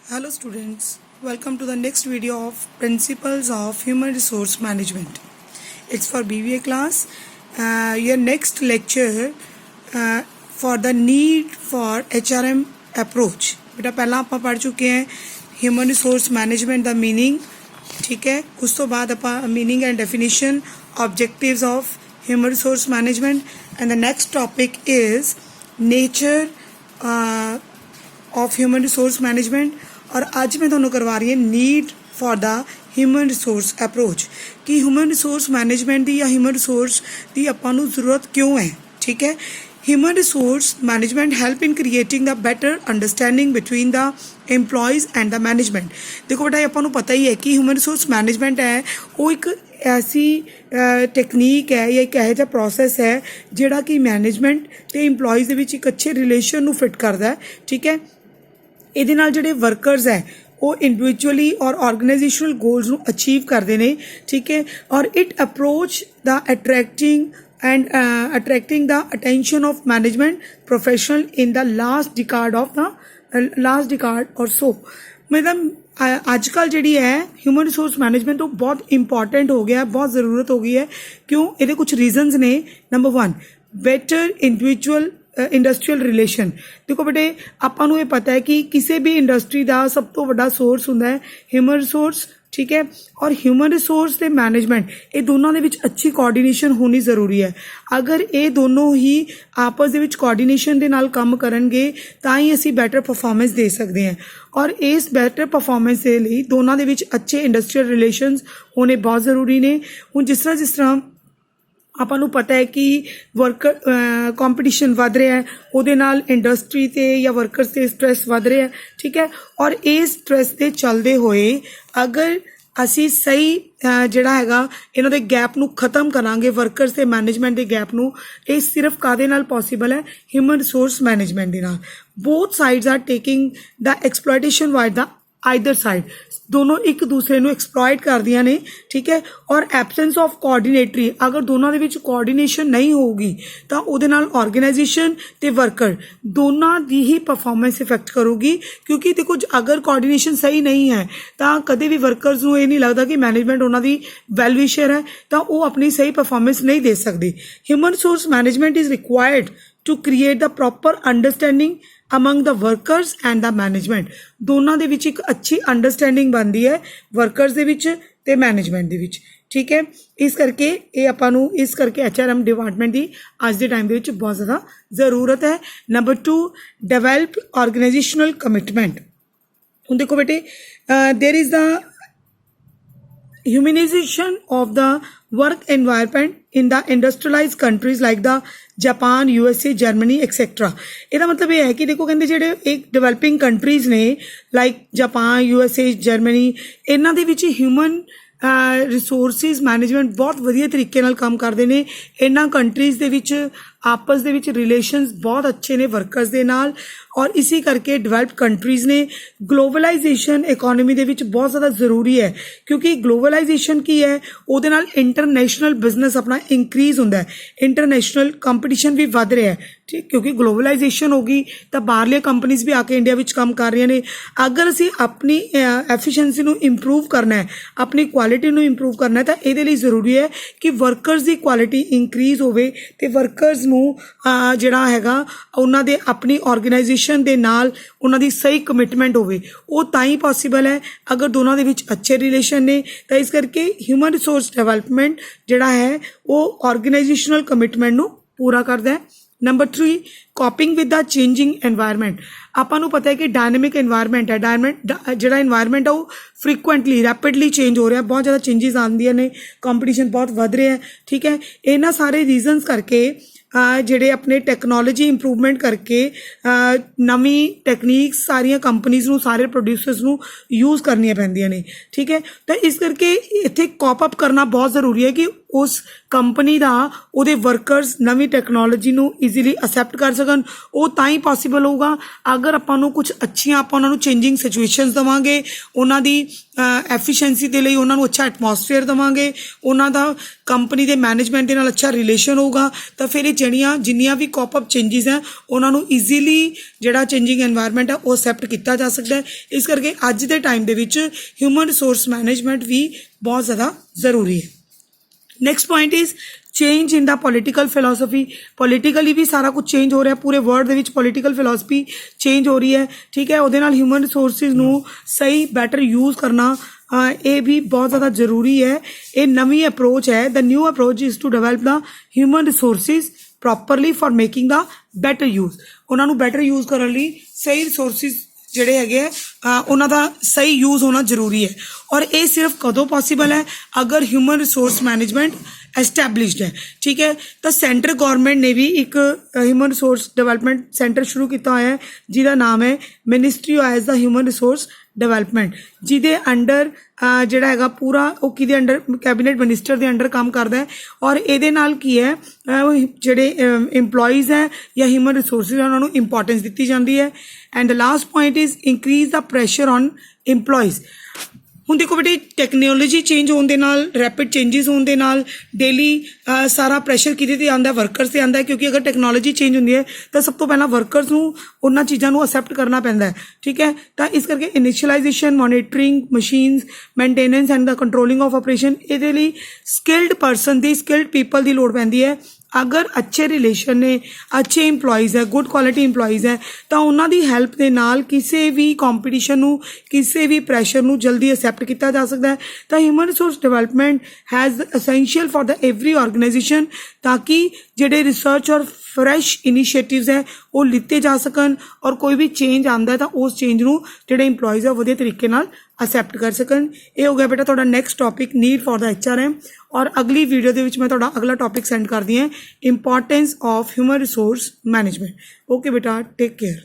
Hello students, welcome to the next video of Principles of Human Resource Management. It's for BBA class. Your next lecture for the need for HRM approach. बेटा पहला आप पढ़ चुके हैं Human Resource Management the meaning, ठीक है. उस तो बाद आप meaning and definition, objectives of Human Resource Management, and the next topic is nature of Human Resource Management. और आज मैं ਤੁਹਾਨੂੰ ਕਰਵਾ ਰਹੀ ਹਾਂ need for the human resource approach ਕਿ ਹਿਊਮਨ ਰਿਸੋਰਸ ਮੈਨੇਜਮੈਂਟ ਦੀ ਜਾਂ ਹਿਊਮਨ ਰਿਸੋਰਸ ਦੀ ਆਪਾਂ ਨੂੰ ਜ਼ਰੂਰਤ ਕਿਉਂ ਹੈ. ਠੀਕ ਹੈ. Human resource management help in creating the better understanding between the employees and the management. देखो बेटा ਆਪਾਂ ਨੂੰ पता ही है कि ह्यूमन रिसोर्स मैनेजमेंट है वो एक ऐसी टेक्नीक है या एक ਇਹੋ ਜਿਹਾ ਪ੍ਰੋਸੈਸ ਹੈ ਜਿਹੜਾ ਕਿ ਮੈਨੇਜਮੈਂਟ ਤੇ EMPLOYEज़ ਦੇ ਵਿੱਚ ਇੱਕ ਅੱਛੇ ਰਿਲੇਸ਼ਨ ਨੂੰ ਫਿਟ ਕਰਦਾ ਹੈ. ਠੀਕ ਹੈ. ਇਹਦੇ ਨਾਲ ਜਿਹੜੇ ਵਰਕਰਸ ਹੈ ਉਹ ਇੰਡੀਵਿਜੂਅਲੀ ਔਰ ਆਰਗੇਨਾਈਜੇਸ਼ਨਲ ਗੋਲਸ ਨੂੰ ਅਚੀਵ ਕਰਦੇ ਨੇ. ਠੀਕ ਹੈ. ਔਰ it approach the attracting the attention of management professional in the last decade or so. मतलब आजकल जी है ह्यूमन रिसोर्स मैनेजमेंट तो बहुत इंपॉर्टेंट हो गया, बहुत ज़रूरत हो गई है. क्यों? ये कुछ रीजनस ने. Number 1, better industrial relation. देखो बेटे ਆਪਾਂ ਨੂੰ ਇਹ पता है कि किसी भी इंडस्ट्री का सब तो बड़ा सोर्स होंदा है ह्यूमन रिसोर्स. ठीक है. और ह्यूमन रिसोर्स ते मैनेजमेंट ये दोनों के विच अच्छी कोऑर्डिनेशन होनी ज़रूरी है. अगर ये दोनों ही आपस दे विच कोऑर्डिनेशन दे नाल काम करनगे तां ही असीं बैटर परफॉर्मेंस दे सकते हैं. और इस बैटर परफॉर्मेंस के लिए दोनों के विच अच्छे इंडस्ट्रीयल रिलेशनस होने बहुत ज़रूरी ने. हुण जिस तरह ਆਪਾਂ ਨੂੰ ਪਤਾ ਹੈ कि वर्कर कंपटीशन वध रहा है ਉਹਦੇ ਨਾਲ इंडस्ट्री ਤੇ ਜਾਂ वर्कर्स ਤੇ स्ट्रेस वध रहा है. ठीक है. और इस स्ट्रेस ਦੇ ਚੱਲਦੇ ਹੋਏ अगर ਅਸੀਂ ਸਹੀ ਜਿਹੜਾ ਹੈਗਾ ਇਹਨਾਂ ਦੇ ਗੈਪ ਨੂੰ ਖਤਮ ਕਰਾਂਗੇ वर्कर्स ਤੇ मैनेजमेंट ਦੇ ਗੈਪ ਨੂੰ, ਇਹ ਸਿਰਫ ਕਾਦੇ ਨਾਲ ਪੋਸੀਬਲ ਹੈ? ਹਿਊਮਨ ਰਿਸੋਰਸ ਮੈਨੇਜਮੈਂਟ ਦੇ ਨਾਲ. Both sides are taking the exploitation by the either side. दोनों एक दूसरे ਨੂੰ एक्सप्लॉयट ਕਰਦੀਆਂ ਨੇ. ठीक है. और एबसेंस ऑफ कोऑर्डिनेटरी, अगर दोनों ਦੇ ਵਿੱਚ कोऑर्डिनेशन नहीं होगी ਤਾਂ ਉਹਦੇ ਨਾਲ ऑर्गेनाइजेशन ਤੇ वर्कर ਦੋਨਾਂ ਦੀ ਹੀ परफॉर्मेंस इफेक्ट ਕਰੂਗੀ. क्योंकि देखो अगर कोऑर्डिनेशन सही नहीं है ਤਾਂ ਕਦੇ ਵੀ वर्कर्स ਨੂੰ ਇਹ ਨਹੀਂ ਲੱਗਦਾ ਕਿ मैनेजमेंट ਉਹਨਾਂ ਦੀ ਵੈਲ ਵਿਸ਼ਰ ਹੈ ਤਾਂ ਉਹ ਆਪਣੀ ਸਹੀ परफॉर्मेंस नहीं ਦੇ ਸਕਦੇ. Human resource management is required to create the proper understanding among the workers and the management. दोनों दे विच एक अच्छी अंडरस्टैंडिंग बनती है वर्कर्स दे विच ते मैनेजमेंट दे विच. ठीक है. इस करके ये आपां नूं इस करके HRM डिपार्टमेंट की अज के टाइम दे विच बहुत ज़्यादा ज़रूरत है. Number 2, develop organisational commitment. हुण देखो बेटे there is the humanization of the work environment in the industrialized countries like the Japan, USA, Germany etcetera. ਇਹਦਾ ਮਤਲਬ ਇਹ ਹੈ ਕਿ ਦੇਖੋ ਕਹਿੰਦੇ ਜਿਹੜੇ ਇੱਕ ਡਿਵੈਲਪਿੰਗ ਕੰਟਰੀਜ਼ ਨੇ ਲਾਈਕ ਜਾਪਾਨ, USA, ਜਰਮਨੀ, ਇਹਨਾਂ ਦੇ ਵਿੱਚ ਹਿਊਮਨ ਰਿਸੋਰਸਿਸ ਮੈਨੇਜਮੈਂਟ ਬਹੁਤ ਵਧੀਆ ਤਰੀਕੇ ਨਾਲ ਕੰਮ ਕਰਦੇ ਨੇ. ਇਹਨਾਂ ਕੰਟਰੀਜ਼ ਦੇ ਵਿੱਚ आपस ਦੇ ਵਿੱਚ ਰਿਲੇਸ਼ਨਸ ਬਹੁਤ ਅੱਛੇ ਨੇ ਵਰਕਰਸ ਦੇ ਨਾਲ. ਔਰ ਇਸੇ ਕਰਕੇ ਡਿਵੈਲਪ ਕੰਟਰੀਜ਼ ਨੇ ਗਲੋਬਲਾਈਜੇਸ਼ਨ ਇਕੋਨਮੀ ਦੇ ਵਿੱਚ ਬਹੁਤ ਜ਼ਿਆਦਾ ਜ਼ਰੂਰੀ ਹੈ. ਕਿਉਂਕਿ ਗਲੋਬਲਾਈਜੇਸ਼ਨ ਕੀ ਹੈ, ਉਹਦੇ ਨਾਲ ਇੰਟਰਨੈਸ਼ਨਲ ਬਿਜ਼ਨਸ ਆਪਣਾ ਇੰਕਰੀਜ਼ ਹੁੰਦਾ ਹੈ, ਇੰਟਰਨੈਸ਼ਨਲ ਕੰਪੀਟੀਸ਼ਨ ਵੀ ਵੱਧ ਰਿਹਾ ਹੈ. ਠੀਕ. ਕਿਉਂਕਿ ਗਲੋਬਲਾਈਜੇਸ਼ਨ ਹੋ ਗਈ ਤਾਂ ਬਾਹਰਲੀਆਂ ਕੰਪਨੀਜ਼ ਵੀ ਆ ਕੇ ਇੰਡੀਆ ਵਿੱਚ ਕੰਮ ਕਰ ਰਹੀਆਂ ਨੇ. ਅਗਰ ਅਸੀਂ ਆਪਣੀ ਐਫੀਸ਼ੀਐਂਸੀ ਨੂੰ ਇੰਪਰੂਵ ਕਰਨਾ ਹੈ, ਆਪਣੀ ਕੁਆਲਿਟੀ ਨੂੰ ਇੰਪਰੂਵ ਕਰਨਾ ਹੈ ਤਾਂ ਇਹਦੇ ਲਈ ਜ਼ਰੂਰੀ ਹੈ ਕਿ ਵਰਕਰਸ ਦੀ ਕੁਆਲਿਟੀ ਇੰਕਰੀਜ਼ ਹੋਵੇ ਤੇ ਵਰਕਰਸ ਨੂੰ ਜਿਹੜਾ ਹੈਗਾ ਉਹਨਾਂ ਦੇ ਆਪਣੀ ਆਰਗੇਨਾਈਜੇਸ਼ਨ ਦੇ ਨਾਲ ਉਹਨਾਂ ਦੀ ਸਹੀ ਕਮਿਟਮੈਂਟ ਹੋਵੇ. ਉਹ ਤਾਂ ਹੀ ਪੋਸੀਬਲ ਹੈ ਅਗਰ ਦੋਨਾਂ ਦੇ ਵਿੱਚ ਅੱਛੇ ਰਿਲੇਸ਼ਨ ਨੇ. ਤਾਂ ਇਸ ਕਰਕੇ ਹਿਊਮਨ ਰਿਸੋਰਸ ਡਿਵੈਲਪਮੈਂਟ ਜਿਹੜਾ ਹੈ ਉਹ ਆਰਗੇਨਾਈਜੇਸ਼ਨਲ ਕਮਿਟਮੈਂਟ ਨੂੰ ਪੂਰਾ ਕਰਦਾ ਹੈ. Number 3, कॉपिंग with the changing environment. ਆਪਾਂ ਨੂੰ ਪਤਾ ਹੈ ਕਿ ਡਾਇਨਾਮਿਕ एनवायरनमेंट है. ਜਿਹੜਾ एनवायरनमेंट है ਉਹ फ्रीकुएंटली रैपिडली चेंज हो रहा है, बहुत ज़्यादा चेंजिज आਉਂਦੀਆਂ ਨੇ, कंपटीशन बहुत वध ਰਿਹਾ है. ठीक है. ਇਹਨਾਂ ਸਾਰੇ ਰੀਜ਼ਨਸ ਕਰਕੇ ਜਿਹੜੇ ਆਪਣੇ ਟੈਕਨੋਲੋਜੀ ਇੰਪਰੂਵਮੈਂਟ ਕਰਕੇ ਨਵੀਂ ਟੈਕਨੀਕਸ ਸਾਰੀਆਂ ਕੰਪਨੀਜ਼ ਨੂੰ, ਸਾਰੇ ਪ੍ਰੋਡਿਊਸਰਸ ਨੂੰ ਯੂਜ਼ ਕਰਨੀਆਂ ਪੈਂਦੀਆਂ ਨੇ. ਠੀਕ ਹੈ. ਤਾਂ ਇਸ ਕਰਕੇ ਇੱਥੇ ਕੌਪ ਅਪ ਕਰਨਾ ਬਹੁਤ ਜ਼ਰੂਰੀ ਹੈ ਕਿ उस कंपनी का ਉਹਦੇ ਵਰਕਰਸ ਨਵੀਂ ਟੈਕਨੋਲੋਜੀ ਨੂੰ ਈਜ਼ੀਲੀ ਅਸੈਪਟ ਕਰ ਸਕਣ। ਉਹ ਤਾਂ ਹੀ ਪੋਸੀਬਲ ਹੋਊਗਾ ਅਗਰ ਆਪਾਂ ਨੂੰ ਕੁਝ ਅੱਛੀਆਂ ਆਪਾਂ ਉਹਨਾਂ ਨੂੰ ਚੇਂਜਿੰਗ ਸਿਚੁਏਸ਼ਨਸ ਦੇਵਾਂਗੇ, ਉਹਨਾਂ ਦੀ ਐਫੀਸ਼ੀਐਂਸੀ ਦੇ ਲਈ ਉਹਨਾਂ ਨੂੰ ਅੱਛਾ ਐਟਮੋਸਫੇਅਰ ਦੇਵਾਂਗੇ, ਉਹਨਾਂ ਦਾ ਕੰਪਨੀ ਦੇ ਮੈਨੇਜਮੈਂਟ ਦੇ ਨਾਲ ਅੱਛਾ ਰਿਲੇਸ਼ਨ ਹੋਊਗਾ, ਤਾਂ ਫਿਰ ਇਹ ਜਿੰਨੀਆਂ ਵੀ ਕੋਪਅਪ ਚੇਂਜਿਸ ਹੈ ਉਹਨਾਂ ਨੂੰ ਈਜ਼ੀਲੀ ਜਿਹੜਾ ਚੇਂਜਿੰਗ ਐਨਵਾਇਰਨਮੈਂਟ ਹੈ ਉਹ ਅਸੈਪਟ ਕੀਤਾ ਜਾ ਸਕਦਾ ਹੈ। ਇਸ ਕਰਕੇ ਅੱਜ ਦੇ ਟਾਈਮ ਦੇ ਵਿੱਚ ਹਿਊਮਨ ਰਿਸੋਰਸ ਮੈਨੇਜਮੈਂਟ ਵੀ ਬਹੁਤ ਜ਼ਿਆਦਾ ਜ਼ਰੂਰੀ ਹੈ। Next point is change in the political philosophy. Politically ਵੀ ਸਾਰਾ ਕੁਝ ਚੇਂਜ ਹੋ ਰਿਹਾ, ਪੂਰੇ ਵਰਲਡ ਦੇ ਵਿੱਚ ਪੋਲੀਟੀਕਲ ਫਿਲੋਸਫੀ ਚੇਂਜ ਹੋ ਰਹੀ ਹੈ, ਠੀਕ ਹੈ। ਉਹਦੇ ਨਾਲ ਹਿਊਮਨ ਰਿਸੋਰਸਿਸ ਨੂੰ ਸਹੀ ਬੈਟਰ ਯੂਜ਼ ਕਰਨਾ ਇਹ ਵੀ ਬਹੁਤ ਜ਼ਿਆਦਾ ਜ਼ਰੂਰੀ ਹੈ। ਇਹ ਨਵੀਂ ਅਪਰੋਚ ਹੈ। The new approach is to develop the human resources properly for making the better use. ਉਹਨਾਂ ਨੂੰ ਬੈਟਰ ਯੂਜ਼ ਕਰਨ ਲਈ ਸਹੀ ਰਿਸੋਰਸਿਸ ਜਿਹੜੇ ਹੈਗੇ ਆ ਉਹਨਾਂ ਦਾ ਸਹੀ ਯੂਜ਼ ਹੋਣਾ ਜ਼ਰੂਰੀ ਹੈ। ਔਰ ਇਹ ਸਿਰਫ ਕਦੋਂ ਪੋਸੀਬਲ ਹੈ ਅਗਰ ਹਿਊਮਨ ਰਿਸੋਰਸ ਮੈਨੇਜਮੈਂਟ ਐਸਟੈਬਲਿਸ਼ਡ ਹੈ, ਠੀਕ ਹੈ। ਤਾਂ ਸੈਂਟਰ ਗੌਰਮੈਂਟ ਨੇ ਵੀ ਇੱਕ ਹਿਊਮਨ ਰਿਸੋਰਸ ਡਿਵੈਲਪਮੈਂਟ ਸੈਂਟਰ ਸ਼ੁਰੂ ਕੀਤਾ ਹੋਇਆ ਹੈ ਜਿਹਦਾ ਨਾਮ ਹੈ ਮਿਨਿਸਟਰੀ ਐਜ਼ ਦਾ ਹਿਊਮਨ ਰਿਸੋਰਸ ਡਿਵੈਲਪਮੈਂਟ, ਜਿਹਦੇ ਅੰਡਰ ਜਿਹੜਾ ਹੈਗਾ ਪੂਰਾ ਉਹ ਕਿਹਦੇ ਅੰਡਰ ਕੈਬਨਿਟ ਮਿਨਿਸਟਰ ਦੇ ਅੰਡਰ ਕੰਮ ਕਰਦਾ ਹੈ। ਔਰ ਇਹਦੇ ਨਾਲ ਕੀ ਹੈ ਜਿਹੜੇ ਇੰਪਲੋਈਜ਼ ਹੈ ਜਾਂ ਹਿਊਮਨ ਰਿਸੋਰਸਿਸ ਉਹਨਾਂ ਨੂੰ ਇੰਪੋਰਟੈਂਸ ਦਿੱਤੀ ਜਾਂਦੀ ਹੈ। And the last point is increase the pressure on employees. ਹੁਣ ਦੇਖੋ ਬੇਟੇ ਟੈਕਨੋਲੋਜੀ ਚੇਂਜ ਹੋਣ ਦੇ ਨਾਲ, ਰੈਪਿਡ ਚੇਂਜਿਸ ਹੋਣ ਦੇ ਨਾਲ ਡੇਲੀ ਸਾਰਾ ਪ੍ਰੈਸ਼ਰ ਕਿਹਦੇ 'ਤੇ ਆਉਂਦਾ, ਵਰਕਰਸ 'ਤੇ ਆਉਂਦਾ, ਕਿਉਂਕਿ ਅਗਰ ਟੈਕਨੋਲੋਜੀ ਚੇਂਜ ਹੁੰਦੀ ਹੈ ਤਾਂ ਸਭ ਤੋਂ ਪਹਿਲਾਂ ਵਰਕਰਸ ਨੂੰ ਉਹਨਾਂ ਚੀਜ਼ਾਂ ਨੂੰ ਅਸੈਪਟ ਕਰਨਾ ਪੈਂਦਾ ਹੈ, ਠੀਕ ਹੈ। ਤਾਂ ਇਸ ਕਰਕੇ initialisation, monitoring, machines, maintenance and the controlling of operation, ਇਹਦੇ ਲਈ ਸਕਿਲਡ ਪਰਸਨ ਦੀ, ਸਕਿਲਡ ਪੀਪਲ ਦੀ ਲੋੜ ਪੈਂਦੀ ਹੈ। ਅਗਰ ਅੱਛੇ ਰਿਲੇਸ਼ਨ ਨੇ, ਅੱਛੇ ਇੰਪਲੋਈਜ਼ ਹੈ, ਗੁੱਡ ਕੁਆਲਿਟੀ ਇੰਪਲੋਈਜ਼ ਹੈ, ਤਾਂ ਉਹਨਾਂ ਦੀ ਹੈਲਪ ਦੇ ਨਾਲ ਕਿਸੇ ਵੀ ਕੰਪੀਟੀਸ਼ਨ ਨੂੰ, ਕਿਸੇ ਵੀ ਪ੍ਰੈਸ਼ਰ ਨੂੰ ਜਲਦੀ ਅਸੈਪਟ ਕੀਤਾ ਜਾ ਸਕਦਾ ਹੈ। ਤਾਂ human resource development has essential for the every organisation ਤਾਂ ਕਿ ਜਿਹੜੇ ਰਿਸਰਚ ਔਰ ਫਰੈਸ਼ ਇਨੀਸ਼ੀਏਟਿਵਸ ਹੈ ਉਹ ਲਿੱਤੇ ਜਾ ਸਕਣ ਔਰ ਕੋਈ ਵੀ ਚੇਂਜ ਆਉਂਦਾ ਤਾਂ ਉਸ ਚੇਂਜ ਨੂੰ ਜਿਹੜੇ ਇੰਪਲੋਈਜ਼ ਹੈ ਵਧੀਆ ਤਰੀਕੇ ਨਾਲ ਅਸੈਪਟ ਕਰ ਸਕਣ। ਇਹ ਹੋ ਗਿਆ ਬੇਟਾ ਤੁਹਾਡਾ next topic need for the HRM। ਔਰ ਅਗਲੀ ਵੀਡੀਓ ਦੇ ਵਿੱਚ ਮੈਂ ਤੁਹਾਡਾ ਅਗਲਾ ਟੌਪਿਕ ਸੈਂਡ ਕਰਦੀ ਹਾਂ importance of human resource management. Okay ਬੇਟਾ, ਟੇਕ ਕੇਅਰ।